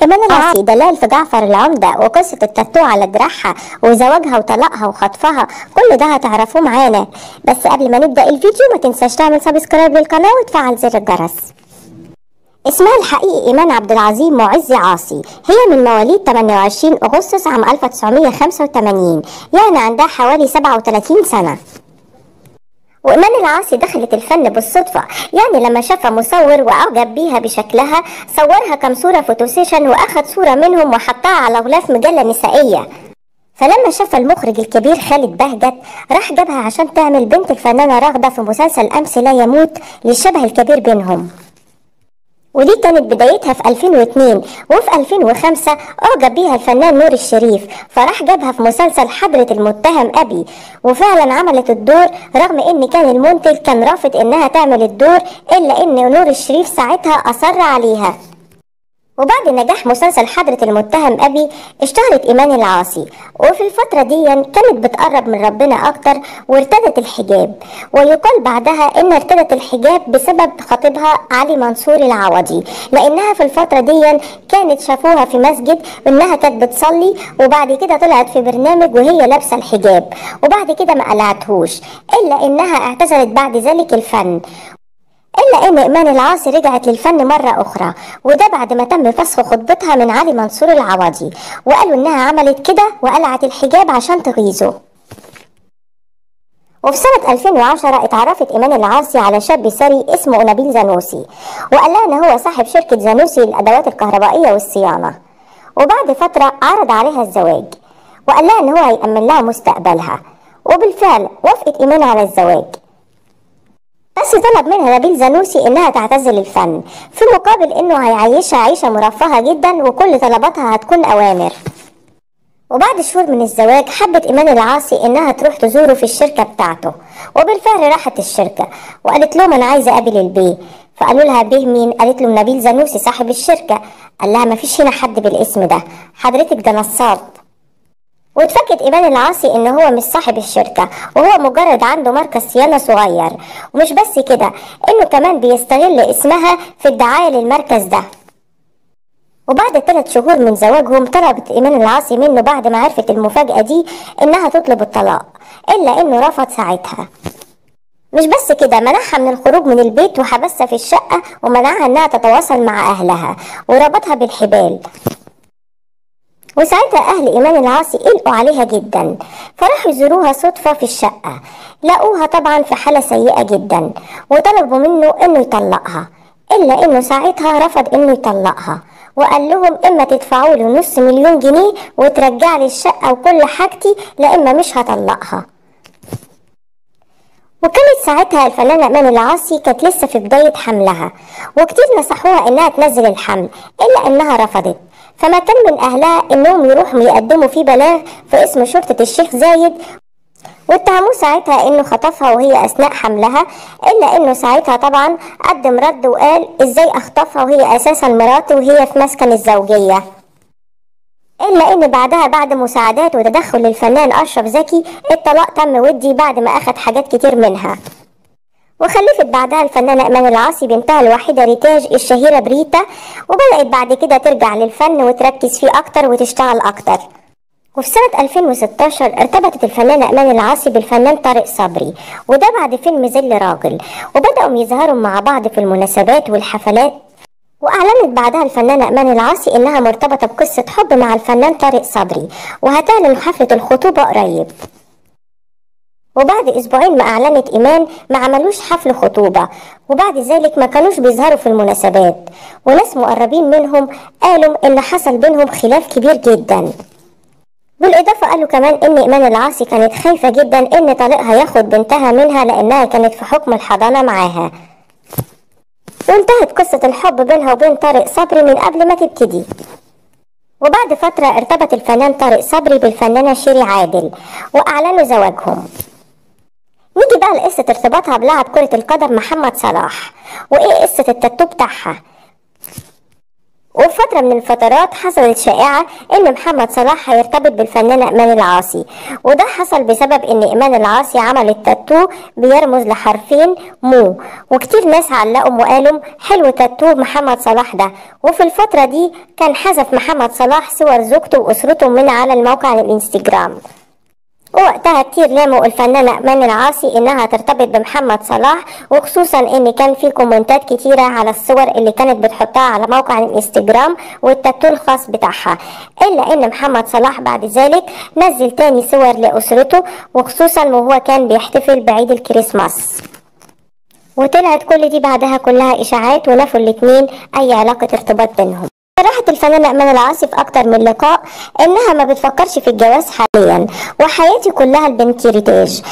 إيمان العاصي دلال في جعفر العمدة وقصة التاتو على دراعها وزواجها وطلاقها وخطفها، كل ده هتعرفوه معانا. بس قبل ما نبدأ الفيديو ما تنساش تعمل سبسكرايب للقناة وتفعل زر الجرس. اسمها الحقيقي إيمان عبد العظيم معزي عاصي، هي من مواليد 28 أغسطس عام 1985، يعني عندها حوالي 37 سنة. وإيمان العاصي دخلت الفن بالصدفة، يعني لما شاف مصور وأعجب بيها بشكلها صورها كم صورة فوتوسيشن وأخد صورة منهم وحطها على غلاف مجلة نسائية. فلما شاف المخرج الكبير خالد بهجت راح جابها عشان تعمل بنت الفنانة راغدة في مسلسل أمس لا يموت للشبه الكبير بينهم. ودي كانت بدايتها في 2002. وفي 2005 أعجب بيها الفنان نور الشريف فراح جابها في مسلسل حضرة المتهم أبي، وفعلا عملت الدور رغم إن كان المنتج كان رافض إنها تعمل الدور، إلا إن نور الشريف ساعتها أصر عليها. وبعد نجاح مسلسل حضرة المتهم أبي اشتهرت إيمان العاصي، وفي الفترة دي كانت بتقرب من ربنا أكتر وارتدت الحجاب، ويقال بعدها إن ارتدت الحجاب بسبب خطيبها علي منصور العوضي، لأنها في الفترة دي كانت شافوها في مسجد إنها كانت بتصلي، وبعد كده طلعت في برنامج وهي لابسة الحجاب، وبعد كده ما قلعتهوش، إلا إنها اعتزلت بعد ذلك الفن. إلا إن إيمان العاصي رجعت للفن مرة أخرى، وده بعد ما تم فسخ خطبتها من علي منصور العوضي، وقالوا إنها عملت كده وقلعت الحجاب عشان تغيظه. وفي سنة 2010 اتعرفت إيمان العاصي على شاب ثري اسمه نبيل زانوسي، وقال لها إن هو صاحب شركة زانوسي للأدوات الكهربائية والصيانة. وبعد فترة عرض عليها الزواج وقال لها إن هو هيأمن لها مستقبلها، وبالفعل وافقت إيمان على الزواج، بس طلب منها نبيل زانوسي انها تعتزل الفن في مقابل انه هيعيشها عيشة مرفهة جدا وكل طلباتها هتكون اوامر. وبعد شهور من الزواج حبت إيمان العاصي انها تروح تزوره في الشركة بتاعته، وبالفعل راحت الشركة وقالت لهم انا عايزة اقابل البيه. فقالوا لها بيه مين؟ قالت له نبيل زانوسي صاحب الشركة. قال لها مفيش هنا حد بالاسم ده، حضرتك ده نصاب. واتفاجئت إيمان العاصي ان هو مش صاحب الشركة، وهو مجرد عنده مركز صيانة صغير، ومش بس كده انه كمان بيستغل اسمها في الدعاية للمركز ده. وبعد 3 شهور من زواجهم طلبت إيمان العاصي منه بعد ما عرفت المفاجأة دي انها تطلب الطلاق، الا انه رفض ساعتها. مش بس كده، منعها من الخروج من البيت وحبسها في الشقة ومنعها انها تتواصل مع اهلها وربطها بالحبال. وساعتها أهل إيمان العاصي قلقوا عليها جدا، فراحوا يزوروها صدفة في الشقة، لقوها طبعا في حالة سيئة جدا وطلبوا منه إنه يطلقها، إلا إنه ساعتها رفض إنه يطلقها وقال لهم إما تدفعوا له $500,000 جنيه وترجع لي الشقة وكل حاجتي، لا إما مش هطلقها. وكانت ساعتها الفنانة إيمان العاصي كانت لسه في بداية حملها، وكتير نصحوها إنها تنزل الحمل إلا إنها رفضت. فما كان من أهلها إنهم يروحوا يقدموا فيه بلاغ في اسم شرطة الشيخ زايد، واتهموه ساعتها إنه خطفها وهي أثناء حملها، إلا إنه ساعتها طبعا قدم رد وقال إزاي أخطفها وهي أساسا مراته وهي في مسكن الزوجية. إلا إن بعدها بعد مساعدات وتدخل للفنان أشرف زكي الطلاق تم ودي بعد ما أخد حاجات كتير منها. وخلفت بعدها الفنانة إيمان العاصي بنتها الوحيدة ريتاج الشهيرة بريتا، وبدأت بعد كده ترجع للفن وتركز فيه أكتر وتشتغل أكتر. وفي سنة 2016 ارتبطت الفنانة إيمان العاصي بالفنان طارق صبري، وده بعد فيلم ظل راجل، وبدأوا يظهروا مع بعض في المناسبات والحفلات. وأعلنت بعدها الفنانة إيمان العاصي إنها مرتبطة بقصة حب مع الفنان طارق صبري، وهتعلن حفلة الخطوبة قريب. وبعد أسبوعين ما أعلنت إيمان ما عملوش حفل خطوبة، وبعد ذلك ما كانوش بيظهروا في المناسبات، وناس مقربين منهم قالوا إن حصل بينهم خلاف كبير جدا. بالإضافة قالوا كمان إن إيمان العاصي كانت خايفة جدا إن طليقها ياخد بنتها منها لأنها كانت في حكم الحضانة معاها. وانتهت قصة الحب بينها وبين طارق صبري من قبل ما تبتدي. وبعد فترة ارتبط الفنان طارق صبري بالفنانة شيري عادل وأعلنوا زواجهم. نيجي بقى لقصة ارتباطها بلاعب كرة القدم محمد صلاح، وإيه قصة التاتو بتاعها. وفي فترة من الفترات حصلت شائعة ان محمد صلاح هيرتبط بالفنانة ايمان العاصي، وده حصل بسبب ان ايمان العاصي عملت تاتو بيرمز لحرفين مو، وكتير ناس علقوا وقالوا حلو تاتو محمد صلاح ده. وفي الفترة دي كان حذف محمد صلاح صور زوجته واسرته من على الموقع الانستجرام، ووقتها كتير لاموا الفنانة ايمان العاصي انها ترتبط بمحمد صلاح، وخصوصا ان كان في كومنتات كتيرة على الصور اللي كانت بتحطها على موقع الانستجرام والتاتو الخاص بتاعها. الا ان محمد صلاح بعد ذلك نزل تاني صور لاسرته، وخصوصا وهو كان بيحتفل بعيد الكريسماس، وطلعت كل دي بعدها كلها اشاعات ونفوا الاتنين اي علاقة ارتباط بينهم. صرحت الفنانة ايمان العاصي في اكتر من لقاء انها ما بتفكرش في الجواز حاليا، وحياتي كلها البنكريتاج،